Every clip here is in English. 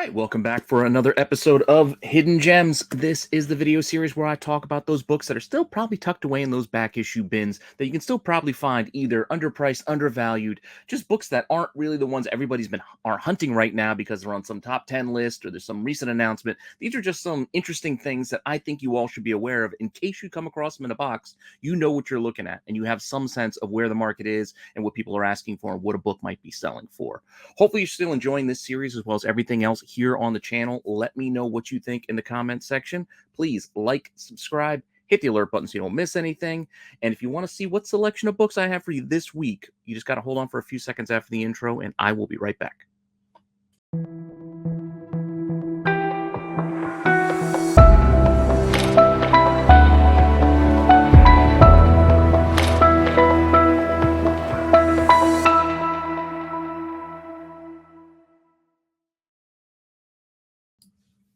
right, welcome back for another episode of Hidden Gems. This is the video series where I talk about those books that are still probably tucked away in those back issue bins that you can still probably find either underpriced, undervalued, just books that aren't really the ones everybody's been are hunting right now because they're on some top 10 list or there's some recent announcement. These are just some interesting things that I think you all should be aware of in case you come across them in a box. You know what you're looking at and you have some sense of where the market is and what people are asking for and what a book might be selling for. Hopefully you're still enjoying this series as well as everything else here on the channel. Let me know what you think in the comments section. Please like, subscribe, hit the alert button so you don't miss anything. And if you want to see what selection of books I have for you this week, you just got to hold on for a few seconds after the intro and I will be right back.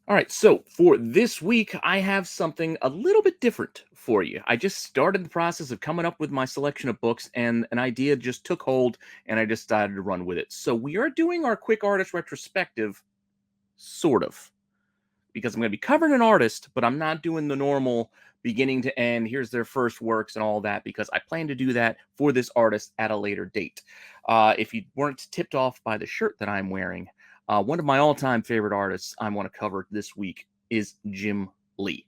All right, so for this week, I have something a little bit different for you. I just started the process of coming up with my selection of books, and an idea just took hold, and I just decided to run with it. So we are doing our quick artist retrospective, sort of, because I'm going to be covering an artist, but I'm not doing the normal beginning to end. Here's their first works and all that, because I plan to do that for this artist at a later date. If you weren't tipped off by the shirt that I'm wearing, one of my all-time favorite artists I want to cover this week is Jim Lee.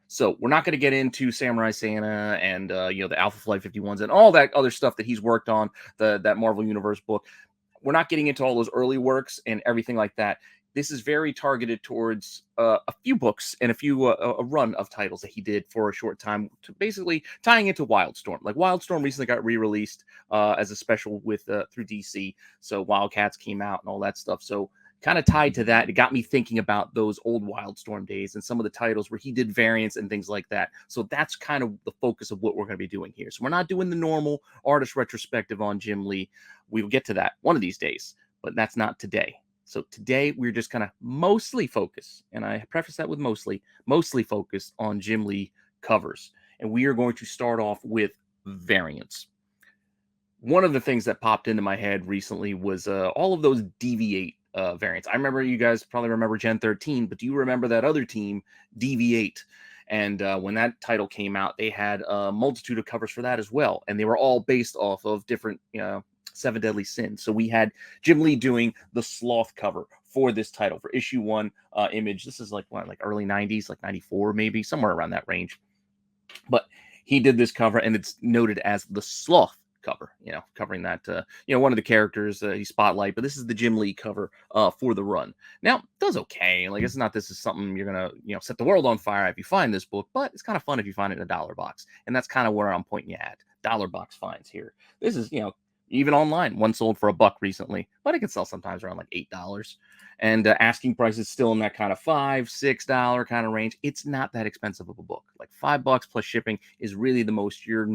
So we're not going to get into Samurai Santa and the Alpha Flight 51s and all that other stuff that he's worked on, that Marvel Universe book. We're not getting into all those early works and everything like that. This is very targeted towards a few books and a run of titles that he did for a short time, to basically tying into Wildstorm. Like Wildstorm recently got re-released as a special with through DC, so Wildcats came out and all that stuff. So kind of tied to that, it got me thinking about those old Wildstorm days and some of the titles where he did variants and things like that. So that's kind of the focus of what we're going to be doing here. So we're not doing the normal artist retrospective on Jim Lee. We will get to that one of these days, but that's not today. So today we're just kind of mostly focused, and I preface that with mostly focused on Jim Lee covers. And we are going to start off with variants. One of the things that popped into my head recently was all of those DV8 variants. I remember, you guys probably remember Gen 13, but do you remember that other team, DV8? And when that title came out, they had a multitude of covers for that as well. And they were all based off of different Seven Deadly Sins. So we had Jim Lee doing the Sloth cover for this title for issue 1 Image. This is like early 90s, like 94 maybe, somewhere around that range. But he did this cover, and it's noted as the Sloth cover, covering that, one of the characters he spotlight, but this is the Jim Lee cover for the run. Now, it does okay. Like, it's not this is something you're gonna, set the world on fire if you find this book, but it's kind of fun if you find it in a dollar box. And that's kind of where I'm pointing you at. Dollar box finds here. This is, even online, one sold for $1 recently, but it can sell sometimes around like $8. And asking price is still in that kind of $5-6 kind of range. It's not that expensive of a book. Like $5 plus shipping is really the most you're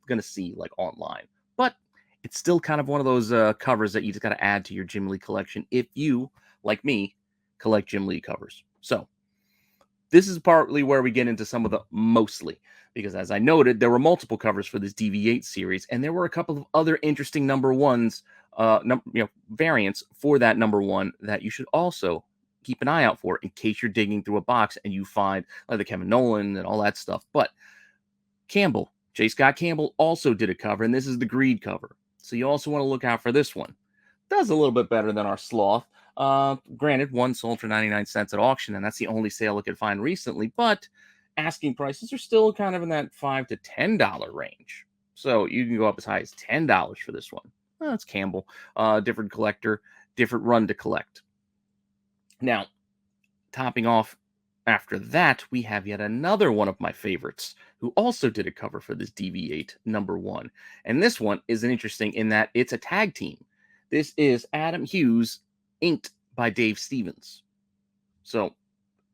gonna see like online. But it's still kind of one of those covers that you just got to add to your Jim Lee collection if you, like me, collect Jim Lee covers. So this is partly where we get into some of the mostly, because as I noted, there were multiple covers for this DV8 series, and there were a couple of other interesting number ones, variants for that number one that you should also keep an eye out for in case you're digging through a box and you find like the Kevin Nolan and all that stuff. But Campbell, J. Scott Campbell, also did a cover, and this is the Greed cover. So you also want to look out for this one. Does a little bit better than our Sloth. Granted, one sold for 99 cents at auction, and that's the only sale I could find recently, but asking prices are still kind of in that $5 to $10 range. So you can go up as high as $10 for this one. Well, that's Campbell. Different collector, different run to collect. Now, topping off after that, we have yet another one of my favorites who also did a cover for this DV8 number one. And this one is interesting in that it's a tag team. This is Adam Hughes, inked by Dave Stevens. So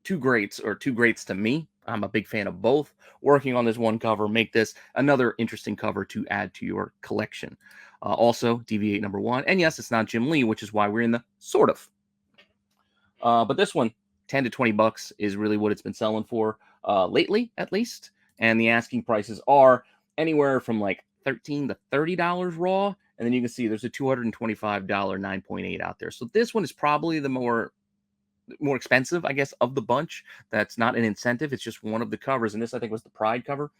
two greats to me. I'm a big fan of both. Working on this one cover, make this another interesting cover to add to your collection. Also, DV8 number one. And yes, it's not Jim Lee, which is why we're in the sort of. But this one, 10 to 20 bucks is really what it's been selling for lately, at least. And the asking prices are anywhere from like $13 to $30 raw. And then you can see there's a $225 9.8 out there. So this one is probably the more more expensive, I guess, of the bunch. That's not an incentive. It's just one of the covers. And this, I think, was the Pride cover.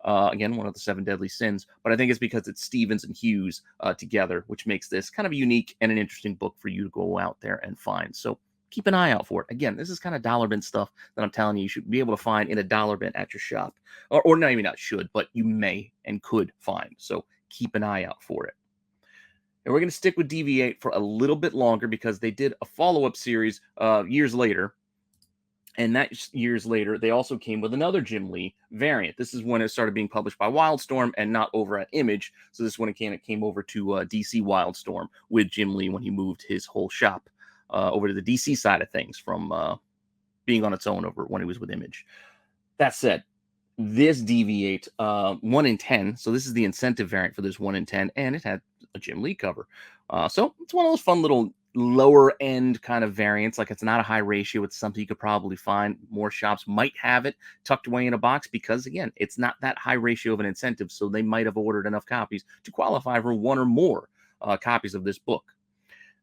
Again, one of the seven deadly sins. But I think it's because it's Stevens and Hughes together, which makes this kind of unique and an interesting book for you to go out there and find. So keep an eye out for it. Again, this is kind of dollar bin stuff that I'm telling you, you should be able to find in a dollar bin at your shop. Or not even not should, but you may and could find. So keep an eye out for it. And we're going to stick with DV8 for a little bit longer because they did a follow-up series years later. And that years later, they also came with another Jim Lee variant. This is when it started being published by Wildstorm and not over at Image. So this is when it came over to DC Wildstorm with Jim Lee when he moved his whole shop over to the DC side of things from being on its own over when he was with Image. That said, this deviate 1 in 10. So this is the incentive variant for this 1 in 10, and it had a Jim Lee cover. So it's one of those fun little lower end kind of variants. Like, it's not a high ratio. It's something you could probably find. More shops might have it tucked away in a box because, again, it's not that high ratio of an incentive. So they might have ordered enough copies to qualify for one or more copies of this book.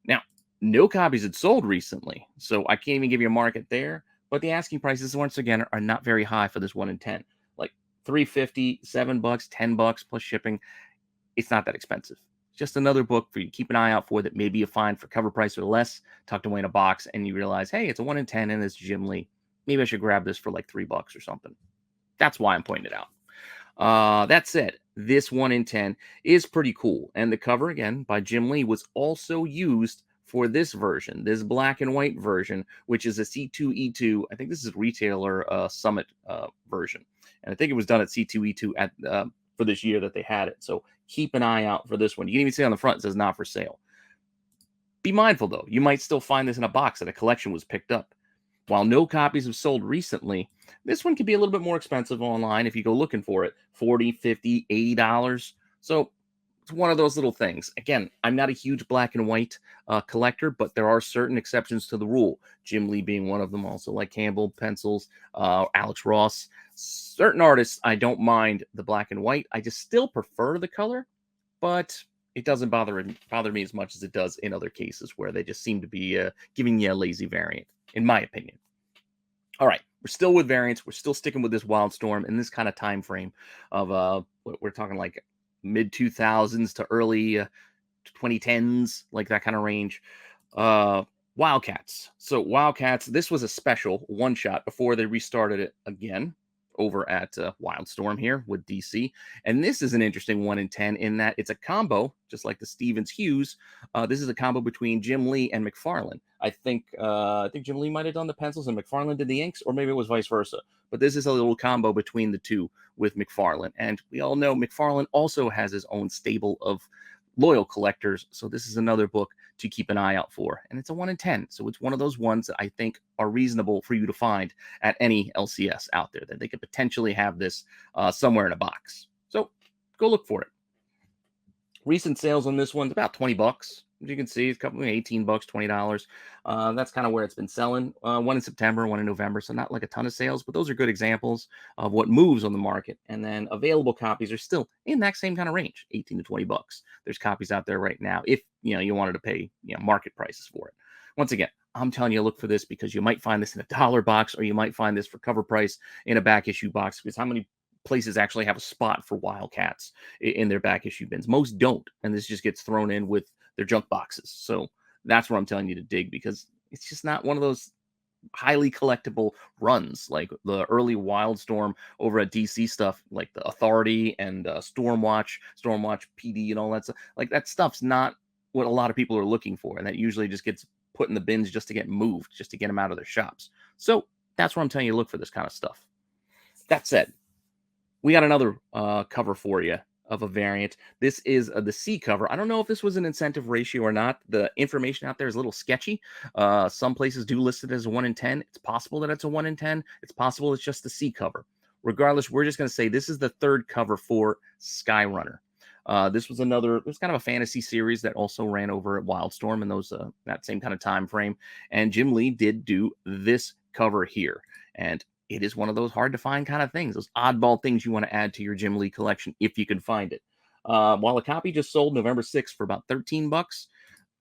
Now, no copies had sold recently, so I can't even give you a market there. But the asking prices, once again, are not very high for this 1 in 10. Like $3.50, $7, $10 plus shipping. It's not that expensive. Just another book for you to keep an eye out for that maybe you find for cover price or less, tucked away in a box, and you realize, hey, it's a 1 in 10 and it's Jim Lee. Maybe I should grab this for like $3 or something. That's why I'm pointing it out. That said, this 1 in 10 is pretty cool. And the cover, again, by Jim Lee, was also used for this version, this black and white version, which is a C2E2. I think this is retailer summit version. And I think it was done at C2E2 at for this year that they had it. So keep an eye out for this one. You can even see on the front, it says not for sale. Be mindful, though. You might still find this in a box that a collection was picked up. While no copies have sold recently, this one can be a little bit more expensive online if you go looking for it. $40, $50, $80. So it's one of those little things. Again, I'm not a huge black and white collector, but there are certain exceptions to the rule. Jim Lee being one of them, also like Campbell pencils, Alex Ross. Certain artists, I don't mind the black and white. I just still prefer the color, but it doesn't bother me as much as it does in other cases where they just seem to be giving you a lazy variant, in my opinion. All right, we're still with variants. We're still sticking with this Wildstorm in this kind of time frame of we're talking like mid 2000s to early 2010s, like that kind of range. Wildcats. So Wildcats, this was a special one shot before they restarted it again over at Wildstorm here with DC. And this is an interesting 1 in 10 in that it's a combo, just like the Stevens Hughes. This is a combo between Jim Lee and McFarlane. I think Jim Lee might have done the pencils and McFarlane did the inks, or maybe it was vice versa. But this is a little combo between the two with McFarlane. And we all know McFarlane also has his own stable of loyal collectors. So this is another book to keep an eye out for. And it's a 1 in 10. So it's one of those ones that I think are reasonable for you to find at any LCS out there, that they could potentially have this somewhere in a box. So go look for it. Recent sales on this one's about $20. As you can see, it's coming $18, $20. That's kind of where it's been selling. One in September, one in November. So not like a ton of sales, but those are good examples of what moves on the market. And then available copies are still in that same kind of range, $18 to $20. There's copies out there right now if you wanted to pay market prices for it. Once again, I'm telling you, look for this because you might find this in a dollar box, or you might find this for cover price in a back issue box. Because how many places actually have a spot for Wildcats in their back issue bins? Most don't, and this just gets thrown in with their junk boxes. So that's where I'm telling you to dig, because it's just not one of those highly collectible runs like the early Wildstorm over at DC stuff, like the Authority and Stormwatch PD and all that stuff. Like, that stuff's not what a lot of people are looking for, and that usually just gets put in the bins just to get moved, just to get them out of their shops. So that's where I'm telling you to look for this kind of stuff. That said, we got another cover for you of a variant. This is the C cover. I don't know if this was an incentive ratio or not. The information out there is a little sketchy. Some places do list it as a 1 in 10. It's possible that it's a 1 in 10. It's possible it's just the C cover. Regardless, we're just going to say this is the third cover for Skyrunner. This was kind of a fantasy series that also ran over at Wildstorm in those that same kind of time frame. And Jim Lee did do this cover here. And it is one of those hard to find kind of things, those oddball things you want to add to your Jim Lee collection if you can find it. While a copy just sold November 6th for about $13,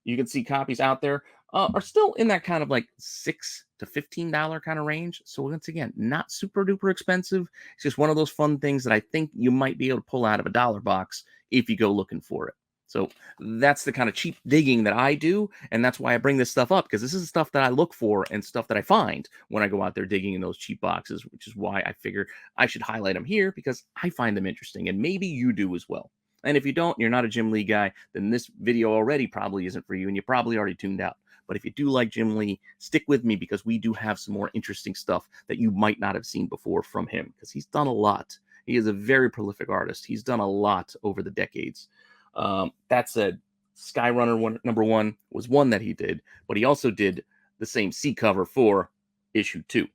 you can see copies out there. are still in that kind of like $6 to $15 kind of range. So once again, not super duper expensive. It's just one of those fun things that I think you might be able to pull out of a dollar box if you go looking for it. So that's the kind of cheap digging that I do, and that's why I bring this stuff up, because this is stuff that I look for and stuff that I find when I go out there digging in those cheap boxes, which is why I figure I should highlight them here, because I find them interesting, and maybe you do as well. And if you don't, you're not a Jim Lee guy, then this video already probably isn't for you, and you probably already tuned out. But if you do like Jim Lee, stick with me, because we do have some more interesting stuff that you might not have seen before from him, because he's done a lot. He is a very prolific artist. He's done a lot over the decades. That said, Skyrunner #1 was one that he did, but he also did the same C cover for issue 2.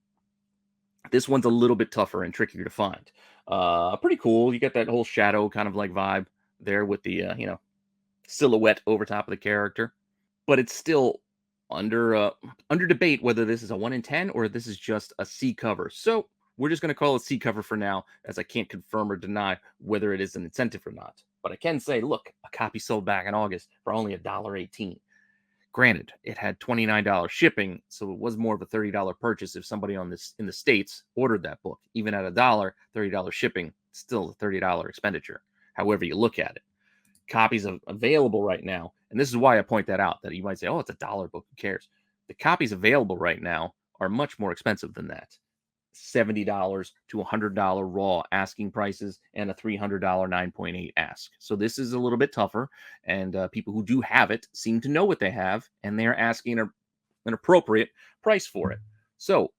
This one's a little bit tougher and trickier to find. Pretty cool. You get that whole shadow kind of like vibe there with the silhouette over top of the character, but it's still under debate whether this is a 1 in 10 or this is just a C cover. So we're just going to call it C cover for now, as I can't confirm or deny whether it is an incentive or not. But I can say, look, a copy sold back in August for only $1.18. Granted, it had $29 shipping, so it was more of a $30 purchase if somebody in the States ordered that book. Even at $30 shipping, still a $30 expenditure, however you look at it. Copies available right now, and this is why I point that out, that you might say, oh, it's $1 book, who cares? The copies available right now are much more expensive than that. $70 to $100 raw asking prices, and a $300 9.8 ask. So this is a little bit tougher, and people who do have it seem to know what they have, and they're asking an appropriate price for it. So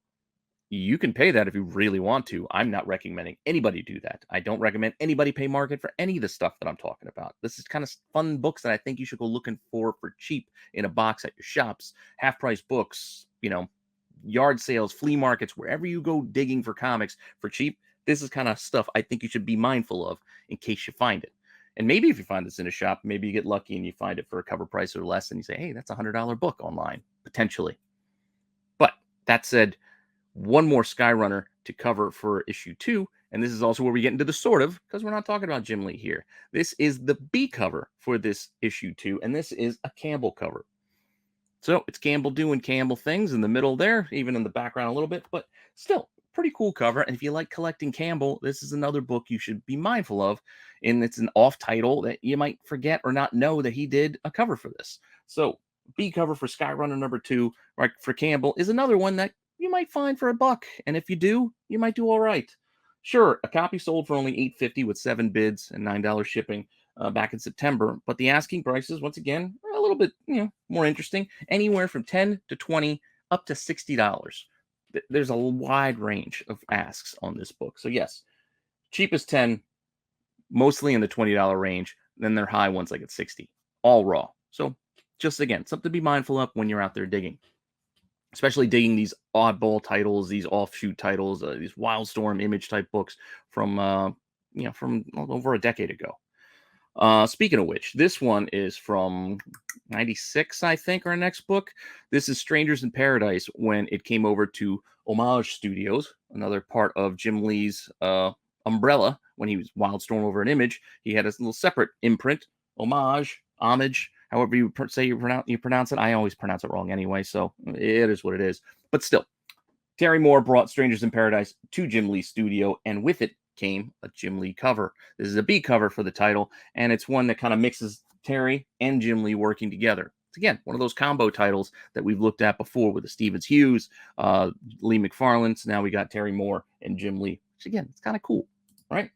you can pay that if you really want to. I'm not recommending anybody do that. I don't recommend anybody pay market for any of the stuff that I'm talking about. This is kind of fun books that I think you should go looking for cheap in a box at your shops, half-price books, yard sales, flea markets, wherever you go digging for comics for cheap. This is kind of stuff I think you should be mindful of in case you find it. And maybe if you find this in a shop, maybe you get lucky and you find it for a cover price or less, and you say, hey, that's a $100 book online, potentially. But that said, one more Skyrunner to cover for issue 2, and this is also where we get into the sort of, because we're not talking about Jim Lee here. This is the B cover for this issue 2, and this is a Campbell cover. So it's Campbell doing Campbell things in the middle there, even in the background a little bit, but still pretty cool cover. And if you like collecting Campbell, this is another book you should be mindful of. And it's an off title that you might forget or not know that he did a cover for this. So B cover for Skyrunner #2, right, for Campbell, is another one that you might find for $1. And if you do, you might do all right. Sure, a copy sold for only $8.50 with 7 bids and $9 shipping back in September, but the asking prices, once again, are a little bit more interesting, anywhere from $10 to $20 up to $60. There's a wide range of asks on this book. So yes, cheapest 10, mostly in the $20 range. Then they're high ones like at 60, all raw. So just again, something to be mindful of when you're out there digging, especially digging these oddball titles, these offshoot titles, these Wildstorm Image type books from from over a decade ago. Speaking of which, this one is from 96, I think, our next book. This is Strangers in Paradise, when it came over to Homage Studios, another part of Jim Lee's umbrella. When he was Wildstorm over an Image, he had a little separate imprint, Homage, however you pronounce it. I always pronounce it wrong anyway, so it is what it is. But still, Terry Moore brought Strangers in Paradise to Jim Lee's studio, and with it came a Jim Lee cover. This is a B cover for the title, and it's one that kind of mixes Terry and Jim Lee working together. It's, again, one of those combo titles that we've looked at before with the Stevens Hughes, Lee McFarlane. So now we got Terry Moore and Jim Lee, which, again, it's kind of cool, right?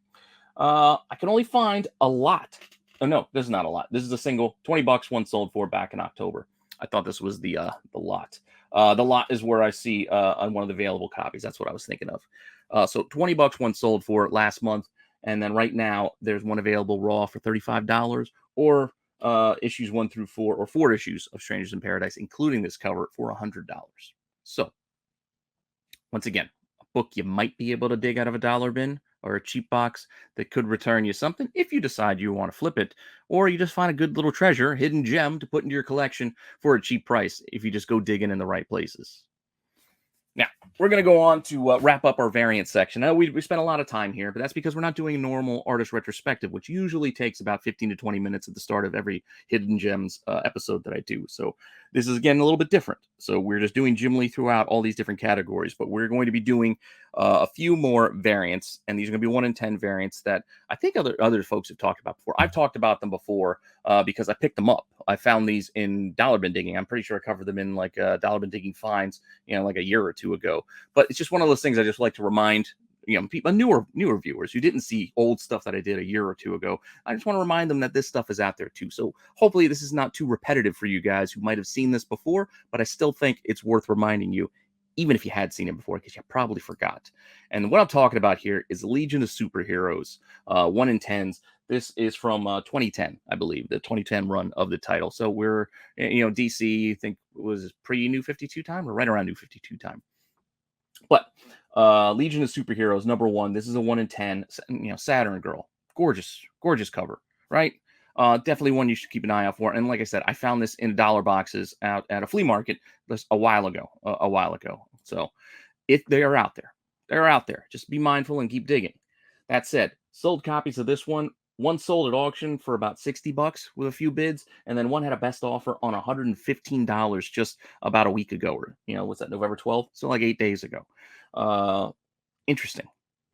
I can only find a lot. Oh, no, this is not a lot. This is a single, $20, one sold for back in October. I thought this was the lot. The lot is where I see on one of the available copies. That's what I was thinking of. So $20 one sold for last month. And then right now there's one available raw for $35, or issues 1 through 4, or 4 issues of Strangers in Paradise, including this cover, for $100. So once again, a book you might be able to dig out of a dollar bin or a cheap box that could return you something if you decide you want to flip it, or you just find a good little treasure, hidden gem to put into your collection for a cheap price if you just go digging in the right places. Now, we're going to go on to wrap up our variant section. Now, we spent a lot of time here, but that's because we're not doing a normal artist retrospective, which usually takes about 15 to 20 minutes at the start of every Hidden Gems episode that I do. So this is, again, a little bit different. So we're just doing Jim Lee throughout all these different categories, but we're going to be doing a few more variants, and these are going to be 1 in 10 variants that I think other folks have talked about before. I've talked about them before because I picked them up. I found these in dollar bin digging. I'm pretty sure I covered them in like dollar bin digging finds, like a year or two ago. But it's just one of those things I just like to remind people, newer viewers who didn't see old stuff that I did a year or two ago. I just want to remind them that this stuff is out there too. So hopefully this is not too repetitive for you guys who might have seen this before, but I still think it's worth reminding you, even if you had seen it before, because you probably forgot. And what I'm talking about here is Legion of Superheroes, 1 in 10s. This is from 2010, I believe, the 2010 run of the title. So we're, DC, I think, was pre-New 52 time or right around New 52 time. But Legion of Superheroes, number 1. This is a 1 in 10. Saturn Girl, gorgeous cover, right? Definitely one you should keep an eye out for. And like I said, I found this in dollar boxes out at a flea market just a while ago. So if they are out there, they're out there. Just be mindful and keep digging. That said, sold copies of this one. One sold at auction for about $60 with a few bids, and then one had a best offer on $115 just about a week ago, or what's that, November 12th? So like 8 days ago. Uh, interesting.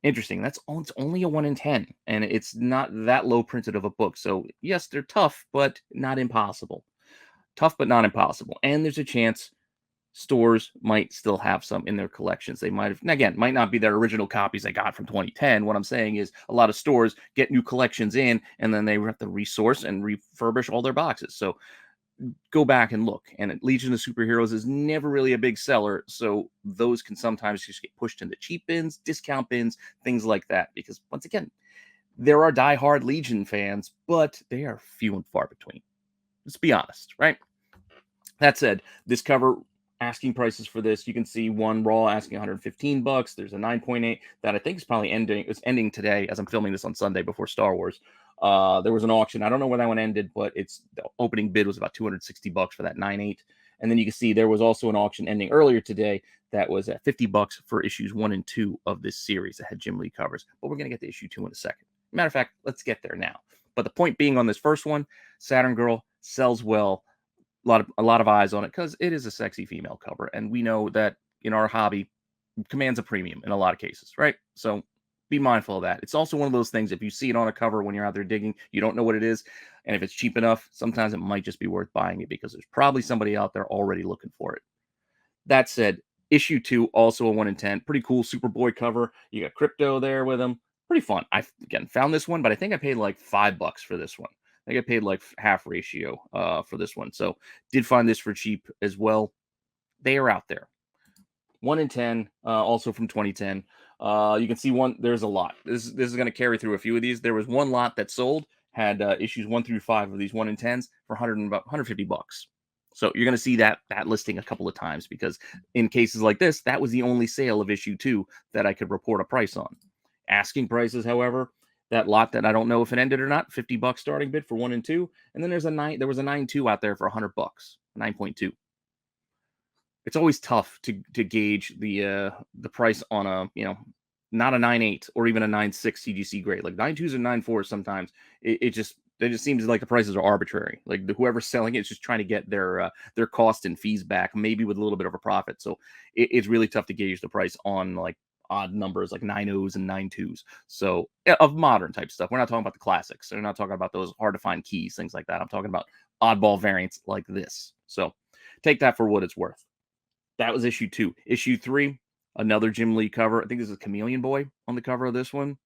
It's only a 1 in 10, and it's not that low printed of a book. So yes, they're tough, but not impossible. Tough, but not impossible. And there's a chance stores might still have some in their collections. They might have, again, might not be their original copies they got from 2010. What I'm saying is a lot of stores get new collections in, and then they have to resource and refurbish all their boxes. So go back and look. And Legion of Superheroes is never really a big seller, so those can sometimes just get pushed into cheap bins, discount bins, things like that. Because once again, there are diehard Legion fans, but they are few and far between. Let's be honest, right? That said, this cover asking prices for this, you can see one raw asking $115. There's a 9.8 that I think is probably ending today as I'm filming this on Sunday before Star Wars. There was an auction. I don't know where that one ended, but the opening bid was about $260 for that 9.8. And then you can see there was also an auction ending earlier today that was at $50 for issues 1 and 2 of this series that had Jim Lee covers. But we're going to get to issue 2 in a second. Matter of fact, let's get there now. But the point being on this first one, Saturn Girl sells well. A lot of eyes on it because it is a sexy female cover, and we know that in our hobby commands a premium in a lot of cases, right? So be mindful of that. It's also one of those things, if you see it on a cover when you're out there digging, you don't know what it is, and if it's cheap enough, sometimes it might just be worth buying it because there's probably somebody out there already looking for it. That said, issue 2, also a 1 in 10, pretty cool Superboy cover. You got Crypto there with him, pretty fun. I again found this one, but I think I paid like $5 for this one. I think I paid like half ratio for this one. So did find this for cheap as well. They are out there. 1 in 10, also from 2010. You can see one. There's a lot. This is going to carry through a few of these. There was one lot that sold, had issues 1 through 5 of these 1 in 10s for about $150. So you're going to see that listing a couple of times because in cases like this, that was the only sale of issue 2 that I could report a price on. Asking prices, however, that lot that I don't know if it ended or not, $50 starting bid for 1 and 2, and then there was a 9.2 out there for $100, 9.2. It's always tough to gauge the price on a not a 9.8 or even a 9.6 CGC grade. Like 9.2s and 9.4s sometimes it just seems like the prices are arbitrary. Like whoever's selling it is just trying to get their cost and fees back, maybe with a little bit of a profit. So it's really tough to gauge the price on like odd numbers like 9.0s and 9.2s. So of modern type stuff. We're not talking about the classics. We're not talking about those hard to find keys, things like that. I'm talking about oddball variants like this. So take that for what it's worth. That was issue 2. Issue 3, another Jim Lee cover. I think this is Chameleon Boy on the cover of this one.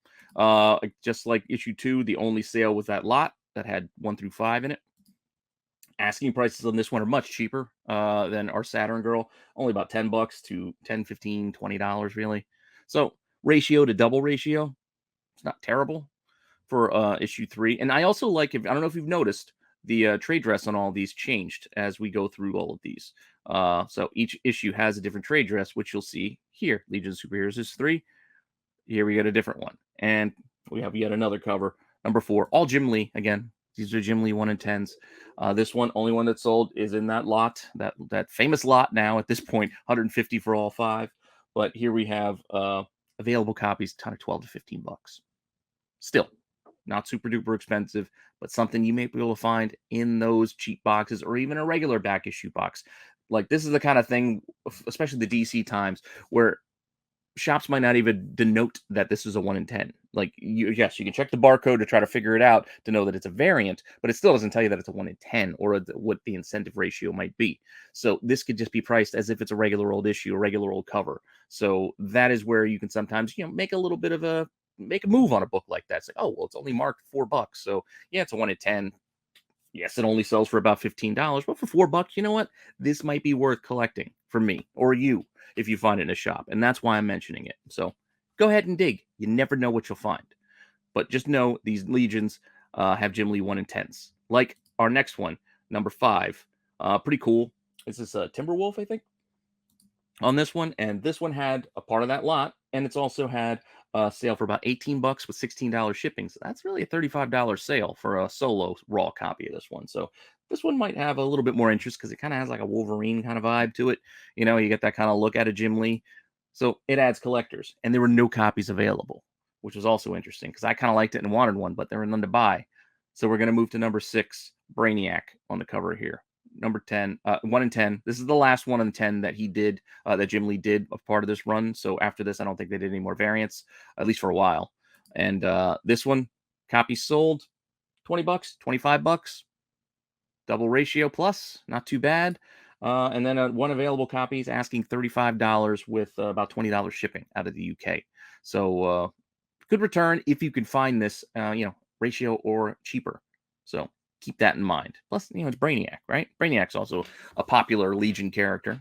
Just like issue 2, the only sale was that lot that had 1 through 5 in it. Asking prices on this one are much cheaper than our Saturn Girl. Only about $10 to $10, $15, $20 really. So ratio to double ratio, it's not terrible for issue 3. And I also like, I don't know if you've noticed, the trade dress on all these changed as we go through all of these. So each issue has a different trade dress, which you'll see here. Legion of Superheroes is 3. Here we get a different one. And we have yet another cover. Number 4, all Jim Lee. Again, these are Jim Lee 1 in 10s. This one, only one that sold is in that lot, that famous lot now at this point, $150 for all 5. But here we have available copies, kind of 12 to 15 bucks. Still, not super duper expensive, but something you may be able to find in those cheap boxes or even a regular back issue box. Like this is the kind of thing, especially the DC times, where shops might not even denote that this is a 1 in 10. Like, yes, you can check the barcode to try to figure it out to know that it's a variant, but it still doesn't tell you that it's a 1 in 10 or what the incentive ratio might be. So this could just be priced as if it's a regular old issue, a regular old cover. So that is where you can sometimes, make a little bit of make a move on a book like that. It's like, oh, well, it's only marked $4. So yeah, it's a 1 in 10. Yes, it only sells for about $15, but for $4, you know what? This might be worth collecting for me or you if you find it in a shop. And that's why I'm mentioning it. So go ahead and dig. You never know what you'll find. But just know these Legions have Jim Lee 1 in 10s. Like our next one, number 5. Pretty cool. This is a Timberwolf, I think, on this one. And this one had a part of that lot. And it's also had a sale for about $18 with $16 shipping. So that's really a $35 sale for a solo raw copy of this one. So this one might have a little bit more interest because it kind of has like a Wolverine kind of vibe to it. You get that kind of look at a Jim Lee. So it adds collectors. And there were no copies available, which was also interesting because I kind of liked it and wanted one, but there were none to buy. So we're going to move to number 6, Brainiac on the cover here. Number 10, 1 in 10. This is the last 1 in 10 that he did, that Jim Lee did of part of this run. So after this, I don't think they did any more variants, at least for a while. And this one, copy sold, $20, $25, double ratio plus, not too bad. And then one available copy is asking $35 with about $20 shipping out of the UK. So good return if you can find this, ratio or cheaper. So keep that in mind. Plus, it's Brainiac, right? Brainiac's also a popular Legion character.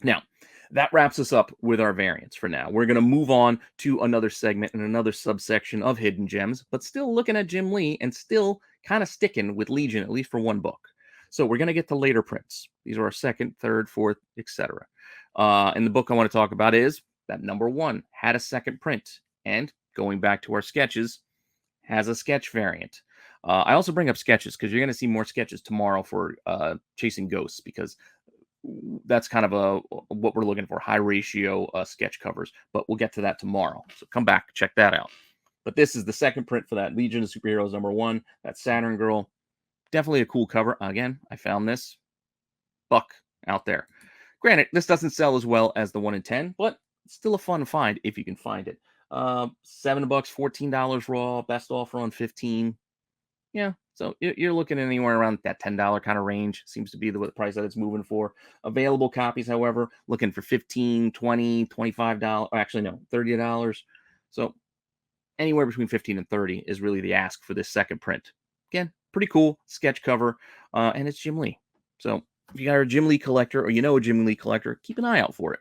Now, that wraps us up with our variants for now. We're going to move on to another segment and another subsection of hidden gems, but still looking at Jim Lee and still kind of sticking with Legion, at least for one book. So we're going to get to later prints. These are our second, third, fourth, etc. And the book I want to talk about is that number 1 had a second print. And going back to our sketches, has a sketch variant. I also bring up sketches because you're going to see more sketches tomorrow for Chasing Ghosts, because that's kind of what we're looking for, high ratio sketch covers. But we'll get to that tomorrow. So come back, check that out. But this is the second print for that Legion of Superheroes number 1, that Saturn Girl. Definitely a cool cover. Again, I found this buck out there. Granted, this doesn't sell as well as the 1 in 10, but it's still a fun find if you can find it. $7, $14 raw, best offer on 15. Yeah, so you're looking anywhere around that $10 kind of range. Seems to be the price that it's moving for. Available copies, however, looking for $15, $20, $25. Actually, no, $30. So anywhere between 15 and 30 is really the ask for this second print. Again, pretty cool sketch cover, and it's Jim Lee. So if you got a Jim Lee collector or a Jim Lee collector, keep an eye out for it,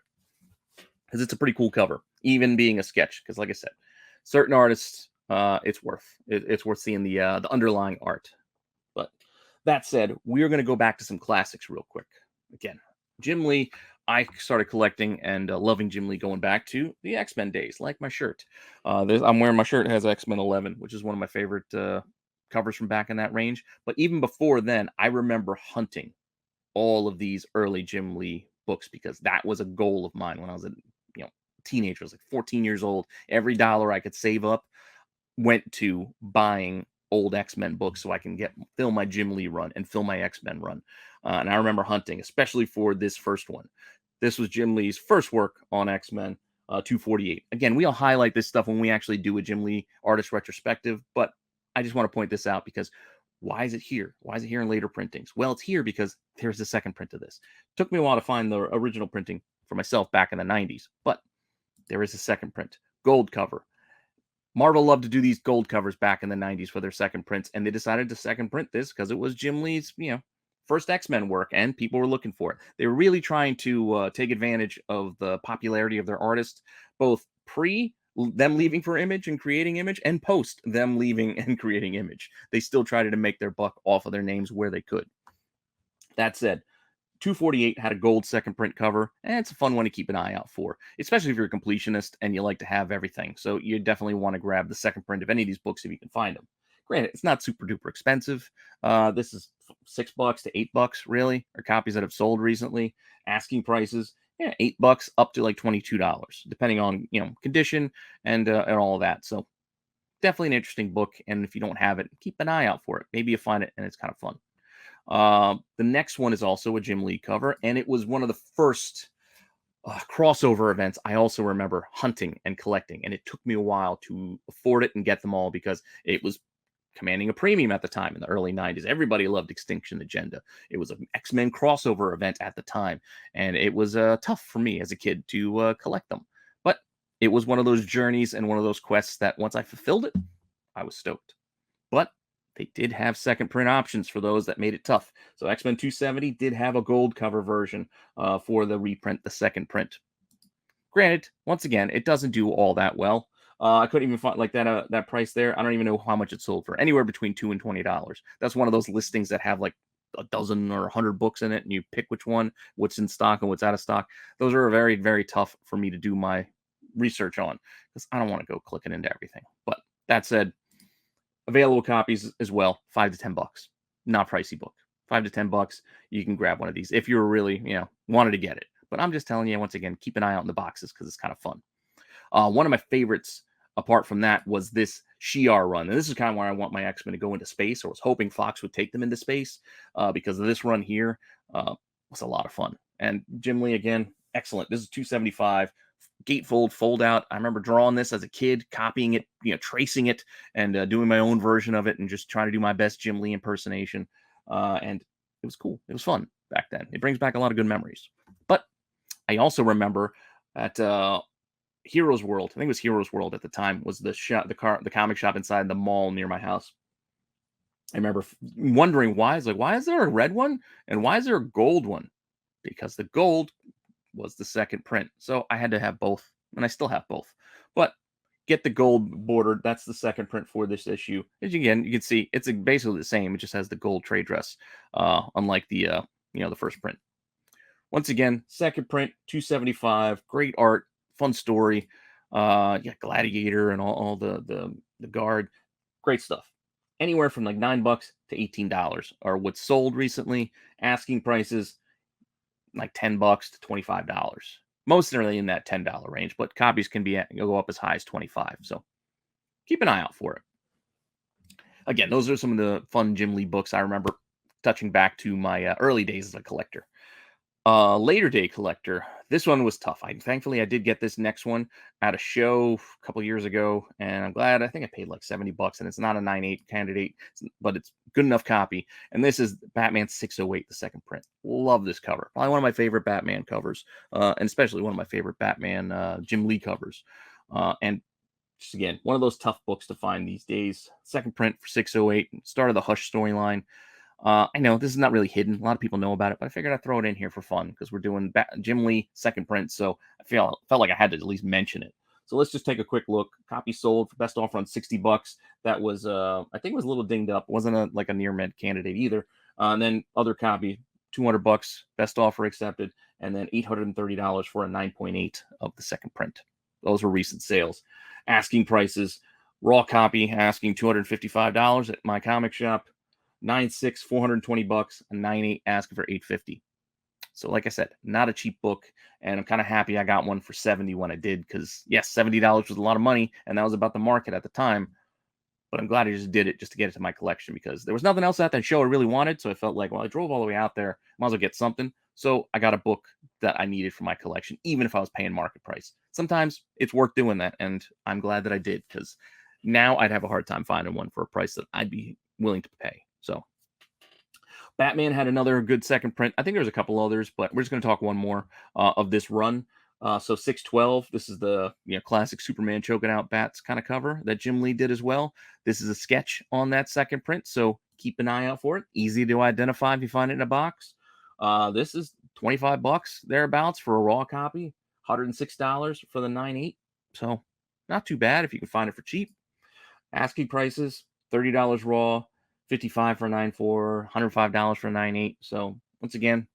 because it's a pretty cool cover, even being a sketch. Because like I said, certain artists, it's worth seeing the underlying art. But that said, we're going to go back to some classics real quick. Again, Jim Lee, I started collecting and loving Jim Lee going back to the X-Men days, like my shirt. I'm wearing my shirt, it has X-Men 11, which is one of my favorite covers from back in that range. But even before then, I remember hunting all of these early Jim Lee books, because that was a goal of mine when I was a teenager. I was like 14 years old. Every dollar I could save up went to buying old X-Men books so I can fill my Jim Lee run and fill my X-Men run. And I remember hunting, especially for this first one. This was Jim Lee's first work on X-Men 248. Again, we'll highlight this stuff when we actually do a Jim Lee artist retrospective, but I just want to point this out because why is it here? Why is it here in later printings? Well, it's here because there's the second print of this. It took me a while to find the original printing for myself back in the 90s, but there is a second print. Gold cover. Marvel loved to do these gold covers back in the 90s for their second prints, and they decided to second print this because it was Jim Lee's, first X-Men work, and people were looking for it. They were really trying to take advantage of the popularity of their artists, both pre them leaving for Image and creating Image, and post them leaving and creating Image. They still tried to make their buck off of their names where they could. That said, 248 had a gold second print cover, and it's a fun one to keep an eye out for, especially if you're a completionist and you like to have everything. So you definitely want to grab the second print of any of these books if you can find them. Granted, it's not super duper expensive. This is $6 to $8, really, or copies that have sold recently. Asking prices. Yeah, $8 up to like $22, depending on condition and all that. So definitely an interesting book. And if you don't have it, keep an eye out for it. Maybe you find it and it's kind of fun. The next one is also a Jim Lee cover, and it was one of the first crossover events I also remember hunting and collecting. And it took me a while to afford it and get them all because it was commanding a premium at the time in the early 90s. Everybody loved Extinction Agenda. It was an X-Men crossover event at the time, and it was tough for me as a kid to collect them. But it was one of those journeys and one of those quests that once I fulfilled it, I was stoked. But they did have second print options for those that made it tough. So X-Men 270 did have a gold cover version for the reprint, the second print. Granted, once again, it doesn't do all that well. I couldn't even find like that price there. I don't even know how much it sold for. Anywhere between $2 and $20. That's one of those listings that have like a dozen or 100 books in it, and you pick which one, what's in stock and what's out of stock. Those are very, very tough for me to do my research on because I don't want to go clicking into everything. But that said, available copies as well, $5 to $10. Not pricey book. $5 to $10. You can grab one of these if you're really, wanted to get it. But I'm just telling you, once again, keep an eye out in the boxes because it's kind of fun. One of my favorites, apart from that, was this Shi'ar run. And this is kind of where I want my X-Men to go into space, or was hoping Fox would take them into space because of this run here was a lot of fun. And Jim Lee, again, excellent. This is 275. Gatefold, fold out. I remember drawing this as a kid, copying it, tracing it, and doing my own version of it, and just trying to do my best Jim Lee impersonation. And it was cool. It was fun back then. It brings back a lot of good memories. But I also remember at Heroes World, I think it was Heroes World at the time, was the comic shop inside the mall near my house. I remember wondering why. Why is there a red one and why is there a gold one? Because the gold was the second print. So I had to have both, and I still have both. But get the gold bordered. That's the second print for this issue. As again, you can see it's basically the same. It just has the gold trade dress, unlike the first print. Once again, second print, 275. Great art, fun story. Gladiator and all the guard. Great stuff. Anywhere from like $9 to $18 are what's sold recently. Asking prices like $10 to $25. Mostly in that $10 range, but copies can go up as high as 25. So keep an eye out for it. Again, those are some of the fun Jim Lee books I remember touching back to my early days as a collector. Later day collector. This one was tough. Thankfully I did get this next one at a show a couple years ago, and I'm glad. I think I paid like $70, and it's not a 9.8 candidate, but it's good enough copy. And this is Batman 608, the second print. Love this cover. Probably one of my favorite Batman covers, and especially one of my favorite Batman Jim Lee covers. And just again, one of those tough books to find these days. Second print for 608, start of the Hush storyline. I know this is not really hidden. A lot of people know about it, but I figured I'd throw it in here for fun because we're doing Jim Lee second print. So I felt like I had to at least mention it. So let's just take a quick look. Copy sold for best offer on $60. That was, I think it was a little dinged up. It wasn't like a near mint candidate either. And then other copy, $200, best offer accepted. And then $830 for a 9.8 of the second print. Those were recent sales. Asking prices, raw copy asking $255 at my comic shop. 9.6, $420, and 9.8 asking for $850. So, like I said, not a cheap book, and I'm kind of happy I got one for $70 when I did, because yes, $70 was a lot of money, and that was about the market at the time. But I'm glad I just did it just to get it to my collection because there was nothing else at that show I really wanted. So I felt like, well, I drove all the way out there, might as well get something. So I got a book that I needed for my collection, even if I was paying market price. Sometimes it's worth doing that, and I'm glad that I did because now I'd have a hard time finding one for a price that I'd be willing to pay. So Batman had another good second print. I think there's a couple others, but we're just going to talk one more of this run. So 612, this is the classic Superman choking out bats kind of cover that Jim Lee did as well. This is a sketch on that second print, so keep an eye out for it. Easy to identify if you find it in a box. This is $25 thereabouts for a raw copy, $106 for the 9.8. So not too bad if you can find it for cheap. Asking prices, $30 raw, $55 for a 9.4, $105 for a 9.8. So once again,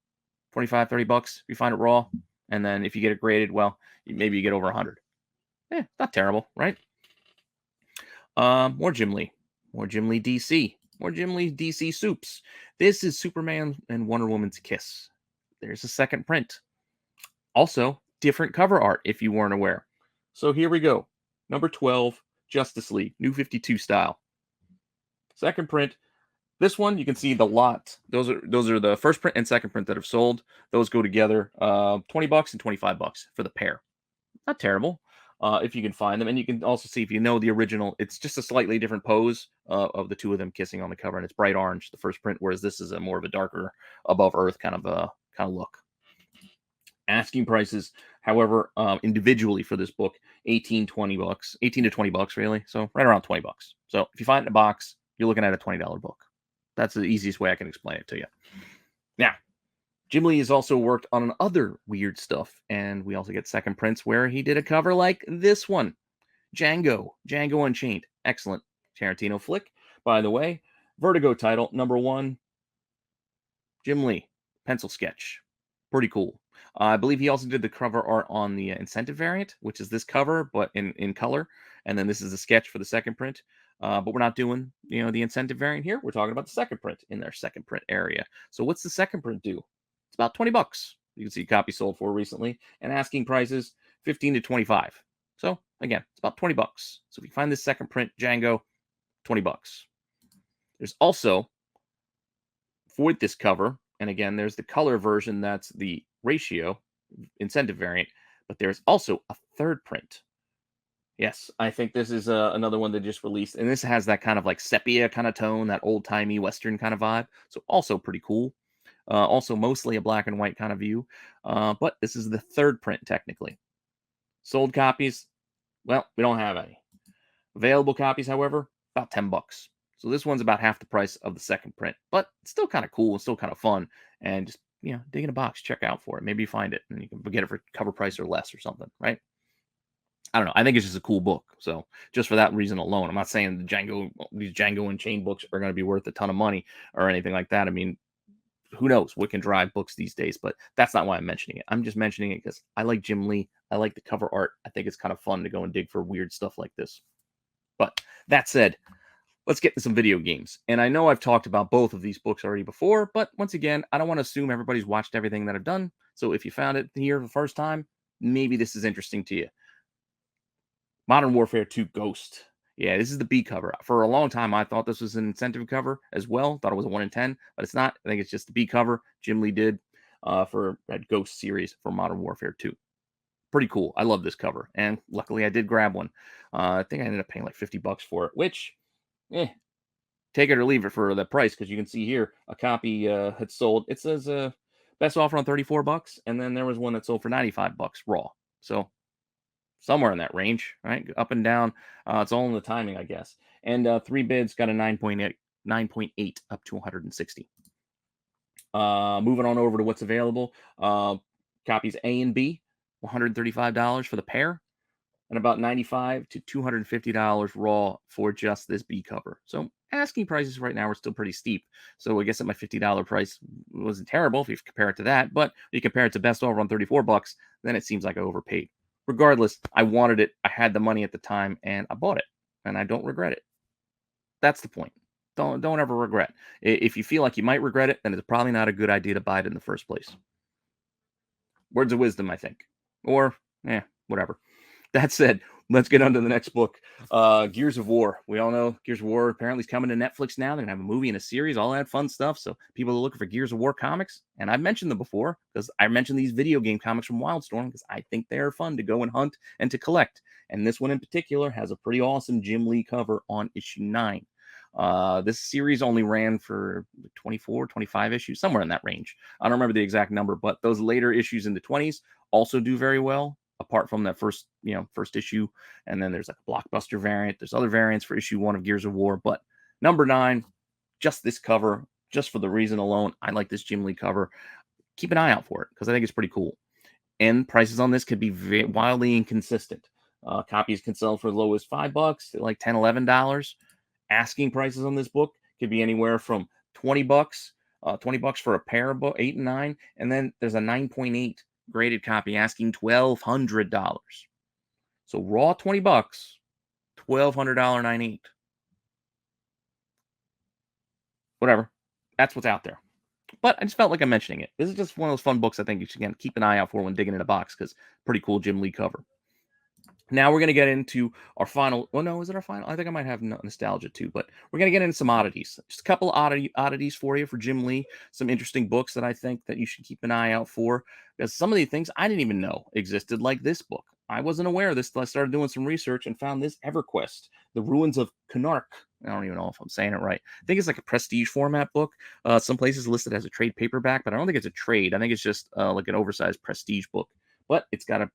$25-$30 if you find it raw. And then if you get it graded, well, maybe you get over 100. Not terrible, right? More Jim Lee. More Jim Lee DC. More Jim Lee DC soups. This is Superman and Wonder Woman's kiss. There's a second print. Also, different cover art if you weren't aware. So here we go. Number 12, Justice League, New 52 style. Second print. This one you can see the lot. Those are the first print and second print that have sold. Those go together. $20 and $25 for the pair. Not terrible. If you can find them, and you can also see if you know the original, it's just a slightly different pose of the two of them kissing on the cover, and it's bright orange, the first print, whereas this is a more of a darker, above earth kind of look. Asking prices, however, individually for this book, 18 to 20 bucks, 18 to 20 bucks, really. So right around 20 bucks. So if you find it in a box, you're looking at a $20 book. That's the easiest way I can explain it to you. Now, Jim Lee has also worked on other weird stuff, and we also get second prints where he did a cover like this one, Django Unchained. Excellent Tarantino flick, by the way. Vertigo title, number 1, Jim Lee, pencil sketch. Pretty cool. I believe he also did the cover art on the incentive variant, which is this cover, but in color. And then this is a sketch for the second print. But we're not doing, the incentive variant here. We're talking about the second print in their second print area. So what's the second print do? It's about 20 bucks. You can see a copy sold for recently, and asking prices 15 to 25. So again, it's about 20 bucks. So if you find this second print Django, 20 bucks. There's also, for this cover, and again, there's the color version that's the ratio incentive variant, but there's also a third print. Yes, I think this is another one that just released, and this has that kind of like sepia kind of tone, that old timey Western kind of vibe. So also pretty cool. Also mostly a black and white kind of view, but this is the third print technically. Sold copies, well, we don't have any. Available copies, however, about 10 bucks. So this one's about half the price of the second print, but it's still kind of cool and still kind of fun. And just, dig in a box, check out for it. Maybe you find it and you can get it for cover price or less or something, right? I don't know. I think it's just a cool book. So just for that reason alone, I'm not saying these Django and Chain books are going to be worth a ton of money or anything like that. I mean, who knows what can drive books these days, but that's not why I'm mentioning it. I'm just mentioning it because I like Jim Lee. I like the cover art. I think it's kind of fun to go and dig for weird stuff like this. But that said, let's get to some video games. And I know I've talked about both of these books already before, but once again, I don't want to assume everybody's watched everything that I've done. So if you found it here for the first time, maybe this is interesting to you. Modern Warfare 2 Ghost. Yeah, this is the B cover. For a long time, I thought this was an incentive cover as well. Thought it was a 1 in 10, but it's not. I think it's just the B cover Jim Lee did for that Ghost series for Modern Warfare 2. Pretty cool. I love this cover, and luckily I did grab one. I think I ended up paying like 50 bucks for it, which, take it or leave it for the price, because you can see here a copy had sold. It says best offer on 34 bucks, and then there was one that sold for 95 bucks raw. So somewhere in that range, right? Up and down. It's all in the timing, I guess. And 3 bids got a 9.8 up to 160. Moving on over to what's available. Copies A and B, $135 for the pair, and about $95 to $250 raw for just this B cover. So asking prices right now are still pretty steep. So I guess at my $50 price wasn't terrible if you compare it to that, but if you compare it to best offer on 34 bucks, then it seems like I overpaid. Regardless, I wanted it. I had the money at the time and I bought it, and I don't regret it. That's the point. Don't ever regret. If you feel like you might regret it, then it's probably not a good idea to buy it in the first place. Words of wisdom, I think. Or, whatever. That said, let's get on to the next book. Gears of War. We all know Gears of War apparently is coming to Netflix now. They're going to have a movie and a series, all that fun stuff. So people are looking for Gears of War comics. And I've mentioned them before because I mentioned these video game comics from Wildstorm because I think they are fun to go and hunt and to collect. And this one in particular has a pretty awesome Jim Lee cover on issue 9. This series only ran for 24, 25 issues, somewhere in that range. I don't remember the exact number, but those later issues in the 20s also do very well, apart from that first issue. And then there's like a blockbuster variant. There's other variants for issue 1 of Gears of War, but number 9, just this cover, just for the reason alone, I like this Jim Lee cover. Keep an eye out for it because I think it's pretty cool. And prices on this could be wildly inconsistent. Copies can sell for as low as $5 to like $10, $11. Asking prices on this book could be anywhere from 20 bucks, 20 bucks for a pair of book, 8 and 9, and then there's a 9.8 graded copy asking $1,200. So raw 20 bucks, $1,200 9.8. Whatever. That's what's out there. But I just felt like I'm mentioning it. This is just one of those fun books I think you should, again, keep an eye out for when digging in a box, because pretty cool Jim Lee cover. Now we're going to get into our final. Well, no, is it our final? I think I might have nostalgia too, but we're going to get into some oddities. Just a couple oddities for you for Jim Lee. Some interesting books that I think that you should keep an eye out for, because some of these things I didn't even know existed, like this book. I wasn't aware of this till I started doing some research and found this EverQuest, The Ruins of Cunark. I don't even know if I'm saying it right. I think it's like a prestige format book. Some places listed as a trade paperback, but I don't think it's a trade. I think it's just like an oversized prestige book. But it's got a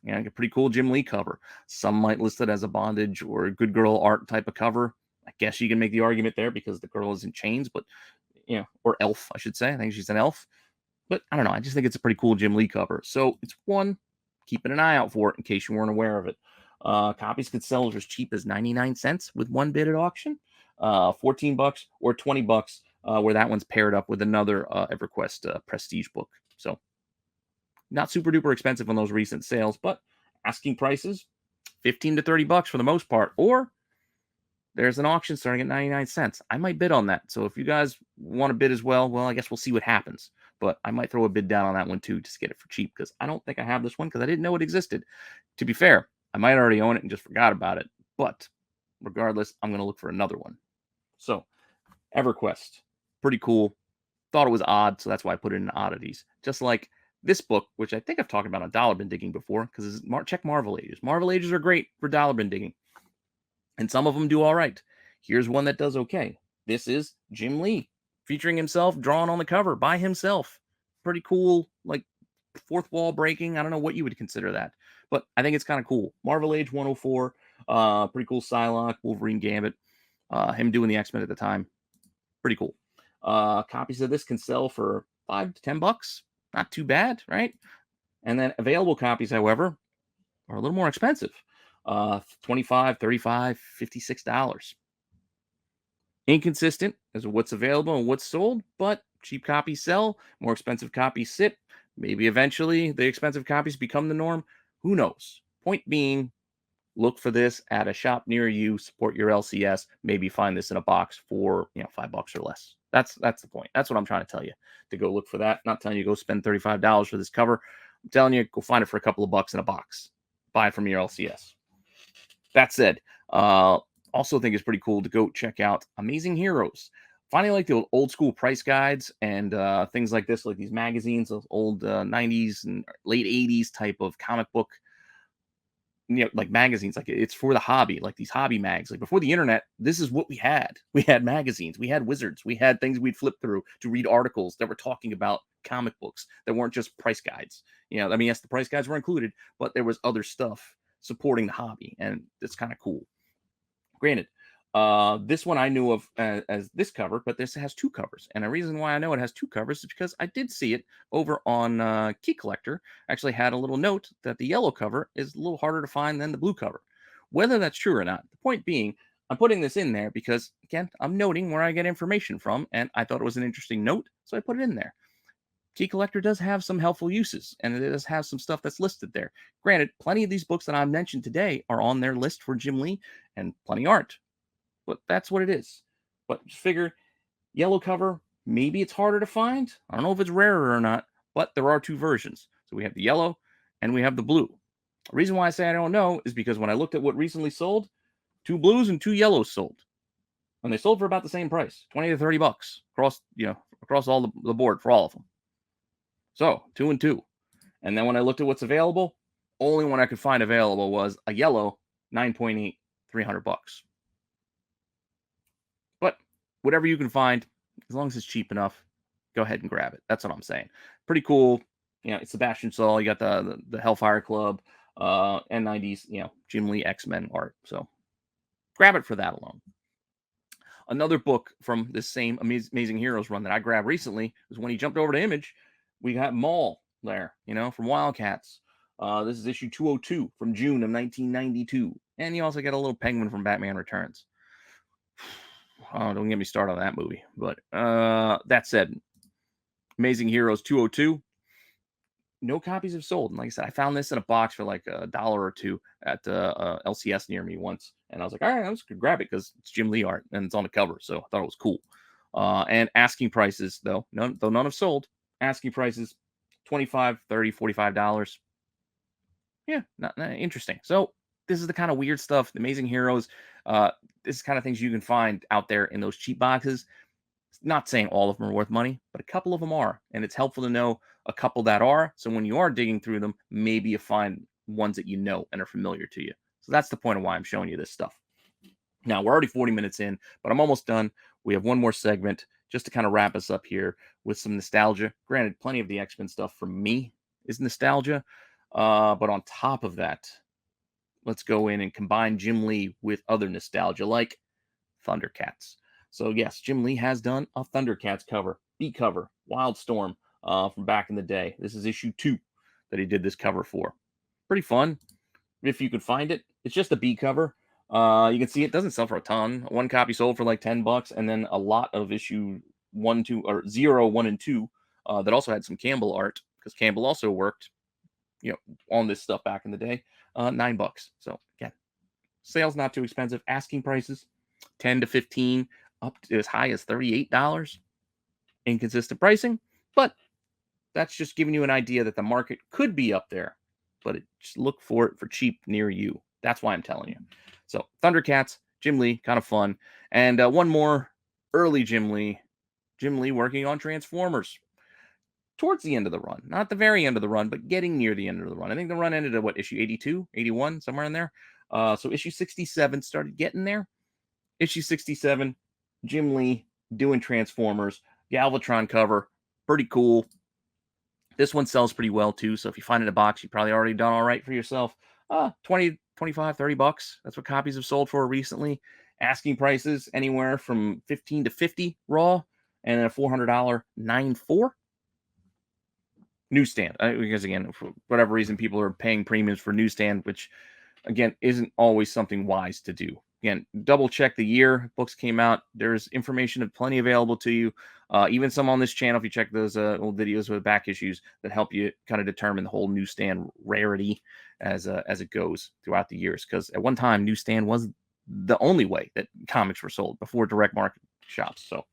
a pretty cool Jim Lee cover. Some might list it as a bondage or a good girl art type of cover. I guess you can make the argument there because the girl is in chains, but or elf, I should say. I think she's an elf. But I don't know. I just think it's a pretty cool Jim Lee cover. So it's one, keeping an eye out for it in case you weren't aware of it. Copies could sell as cheap as 99 cents with one bid at auction, $14 or $20, where that one's paired up with another EverQuest prestige book. So not super duper expensive on those recent sales, but asking prices, 15 to $30 for the most part. Or there's an auction starting at 99 cents. I might bid on that. So if you guys want to bid as well, I guess we'll see what happens. But I might throw a bid down on that one too, just to get it for cheap, because I don't think I have this one because I didn't know it existed. To be fair, I might already own it and just forgot about it. But regardless, I'm going to look for another one. So EverQuest, pretty cool. Thought it was odd, so that's why I put it in oddities. Just like this book, which I think I've talked about on dollar bin digging before, because check Marvel Ages. Marvel Ages are great for dollar bin digging, and some of them do all right. Here's one that does okay. This is Jim Lee, featuring himself, drawn on the cover by himself. Pretty cool, like fourth wall breaking. I don't know what you would consider that, but I think it's kind of cool. Marvel Age 104, pretty cool Psylocke, Wolverine Gambit, him doing the X-Men at the time. Pretty cool. Copies of this can sell for $5 to $10. Not too bad, right? And then available copies, however, are a little more expensive. $25, $35, $56. Inconsistent as to what's available and what's sold, but cheap copies sell, more expensive copies sit. Maybe eventually the expensive copies become the norm. Who knows? Point being, look for this at a shop near you, support your LCS, maybe find this in a box for $5 or less. That's the point. That's what I'm trying to tell you, to go look for that. Not telling you go spend $35 for this cover. I'm telling you, go find it for a couple of bucks in a box. Buy it from your LCS. That said, also think it's pretty cool to go check out Amazing Heroes. Finding like the old school price guides and things like this, like these magazines, those old 90s and late 80s type of comic book, like magazines, like it's for the hobby, like these hobby mags. Like before the internet, this is what we had. We had magazines, we had wizards, we had things we'd flip through to read articles that were talking about comic books that weren't just price guides. I mean, yes, the price guides were included, but there was other stuff supporting the hobby, and it's kind of cool. Granted, this one I knew of as this cover, but this has two covers. And the reason why I know it has two covers is because I did see it over on Key Collector. Actually had a little note that the yellow cover is a little harder to find than the blue cover. Whether that's true or not, the point being, I'm putting this in there because, again, I'm noting where I get information from, and I thought it was an interesting note, so I put it in there. Key Collector does have some helpful uses, and it does have some stuff that's listed there. Granted, plenty of these books that I mentioned today are on their list for Jim Lee, and plenty aren't. But that's what it is. But just figure, yellow cover, maybe it's harder to find. I don't know if it's rarer or not, but there are two versions. So we have the yellow and we have the blue. The reason why I say I don't know is because when I looked at what recently sold, two blues and two yellows sold. And they sold for about the same price, 20 to $30 across all the board for all of them. So 2 and 2. And then when I looked at what's available, only one I could find available was a yellow 9.8, $300. But whatever you can find, as long as it's cheap enough, go ahead and grab it. That's what I'm saying. Pretty cool. It's Sebastian Saul. You got the Hellfire Club, N90s, Jim Lee X-Men art. So grab it for that alone. Another book from this same Amazing Heroes run that I grabbed recently was when he jumped over to Image. We got Maul there, from Wildcats. This is issue 202 from June of 1992. And you also get a little penguin from Batman Returns. Oh, don't get me started on that movie. But that said, Amazing Heroes 202. No copies have sold. And like I said, I found this in a box for like $1 or $2 at LCS near me once. And I was like, all right, I'm just going to grab it because it's Jim Lee art and it's on the cover. So I thought it was cool. And asking prices, though none have sold. Asking prices, 25, 30, $45. Yeah, not interesting. So this is the kind of weird stuff, the amazing heroes. This is kind of things you can find out there in those cheap boxes. Not saying all of them are worth money, but a couple of them are. And it's helpful to know a couple that are. So when you are digging through them, maybe you find ones that you know and are familiar to you. So that's the point of why I'm showing you this stuff. Now, we're already 40 minutes in, but I'm almost done. We have one more segment just to kind of wrap us up here with some nostalgia. Granted, plenty of the X-Men stuff from me is nostalgia. But on top of that, let's go in and combine Jim Lee with other nostalgia like Thundercats. So yes, Jim Lee has done a Thundercats cover, B cover, Wildstorm, from back in the day. This is issue 2 that he did this cover for. Pretty fun if you could find it. It's just a B cover. You can see it doesn't sell for a ton. One copy sold for like $10, and then a lot of issue 1, 2, or 0, 1, and 2 that also had some Campbell art, because Campbell also worked, on this stuff back in the day. $9. So again, sales not too expensive. Asking prices 10 to 15, up to as high as $38. Inconsistent pricing, but that's just giving you an idea that the market could be up there, but just look for it for cheap near you. That's why I'm telling you. So Thundercats, Jim Lee, kind of fun. And one more early Jim Lee working on Transformers towards the end of the run, not the very end of the run, but getting near the end of the run. I think the run ended at issue 82, 81, somewhere in there. So issue 67 started getting there. Issue 67, Jim Lee doing Transformers, Galvatron cover, pretty cool. This one sells pretty well too, so if you find it in a box, you've probably already done all right for yourself. 20, 25, $30. That's what copies have sold for recently. Asking prices anywhere from 15 to 50 raw, and a $400 9.4 newsstand. Because again, for whatever reason, people are paying premiums for newsstand, which again isn't always something wise to do. Again, double check the year books came out. There's information plenty available to you. Even some on this channel, if you check those old videos with back issues that help you kind of determine the whole newsstand rarity as it goes throughout the years. Because at one time, newsstand was the only way that comics were sold before direct market shops. So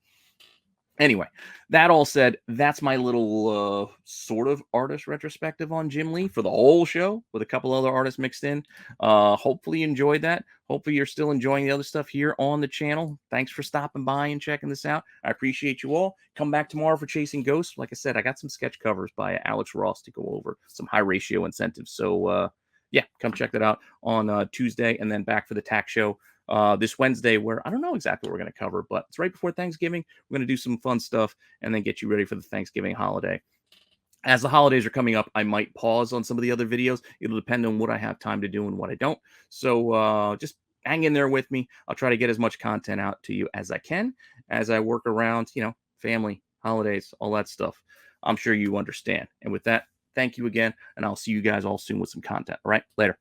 anyway, that all said, that's my little sort of artist retrospective on Jim Lee for the whole show with a couple other artists mixed in. Hopefully you enjoyed that. Hopefully you're still enjoying the other stuff here on the channel. Thanks for stopping by and checking this out. I appreciate you all. Come back tomorrow for Chasing Ghosts. Like I said, I got some sketch covers by Alex Ross to go over, some high ratio incentives. So yeah, come check that out on Tuesday, and then back for the tax show this Wednesday, where I don't know exactly what we're going to cover, but it's right before Thanksgiving. We're going to do some fun stuff and then get you ready for the Thanksgiving holiday. As the holidays are coming up, I might pause on some of the other videos. It'll depend on what I have time to do and what I don't. So just hang in there with me. I'll try to get as much content out to you as I can as I work around, family, holidays, all that stuff. I'm sure you understand. And with that, thank you again, and I'll see you guys all soon with some content. All right, later.